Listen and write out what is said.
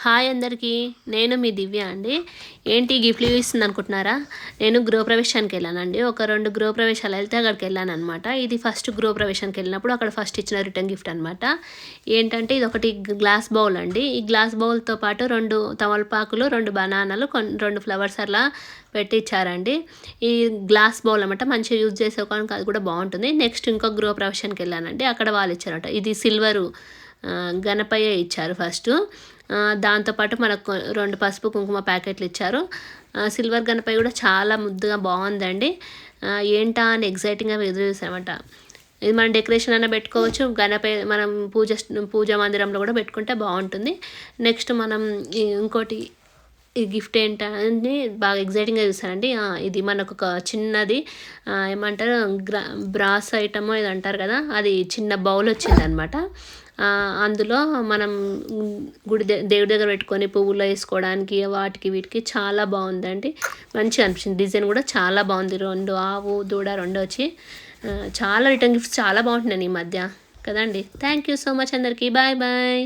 Hi అందరికీ, నేను మీ దివ్య అండి. ఏంటి గిఫ్ట్లు ఇస్తుంది అనుకుంటున్నారా? నేను గృహప్రవేశానికి వెళ్ళానండి. ఒక 2 గృహప్రవేశాలు వెళ్తే అక్కడికి వెళ్ళానమాట. ఇది ఫస్ట్ గృహప్రవేశానికి వెళ్ళినప్పుడు అక్కడ ఫస్ట్ ఇచ్చిన రిటర్న్ గిఫ్ట్ అనమాట. ఏంటంటే ఇది ఒకటి గ్లాస్ బౌల్ అండి. ఈ గ్లాస్ బౌల్తో పాటు 2 తమలపాకులు, 2 బనానాలు, 2 ఫ్లవర్స్ అలా పెట్టి ఇచ్చారండి. ఈ గ్లాస్ బౌల్ అనమాట, మంచిగా యూజ్ చేసేకోవడానికి అది కూడా బాగుంటుంది. నెక్స్ట్ ఇంకో గృహప్రవేశానికి వెళ్ళానండి. అక్కడ వాళ్ళు ఇచ్చారట. ఇది సిల్వరు గణపయ్య ఇచ్చారు ఫస్ట్. దాంతోపాటు మనకు 2 పసుపు కుంకుమ ప్యాకెట్లు ఇచ్చారు. సిల్వర్ గణపయ్య కూడా చాలా ముద్దుగా బాగుందండి. ఏంటా అని ఎగ్జైటింగ్గా ఎదురు చూసామట. ఇది మనం డెకరేషన్ అయినా పెట్టుకోవచ్చు, గణపయ్య మనం పూజా మందిరంలో కూడా పెట్టుకుంటే బాగుంటుంది. నెక్స్ట్ మనం ఇంకోటి ఈ గిఫ్ట్ ఏంటని బాగా ఎగ్జైటింగ్గా చూసానండి. ఇది మనకు ఒక చిన్నది ఏమంటారు బ్రాస్ ఐటమో ఇది అంటారు కదా, అది చిన్న బౌల్ వచ్చిందనమాట. అందులో మనం దేవుడి దగ్గర పెట్టుకొని పువ్వులు వేసుకోవడానికి వాటికి వీటికి చాలా బాగుందండి. మంచిగా అనిపించింది. డిజైన్ కూడా చాలా బాగుంది. 2 ఆవు దూడ 2 వచ్చి చాలా రిటర్న్ గిఫ్ట్స్ చాలా బాగుంటున్నాయి ఈ మధ్య కదండి. థ్యాంక్ యూ సో మచ్ అందరికీ. Bye bye.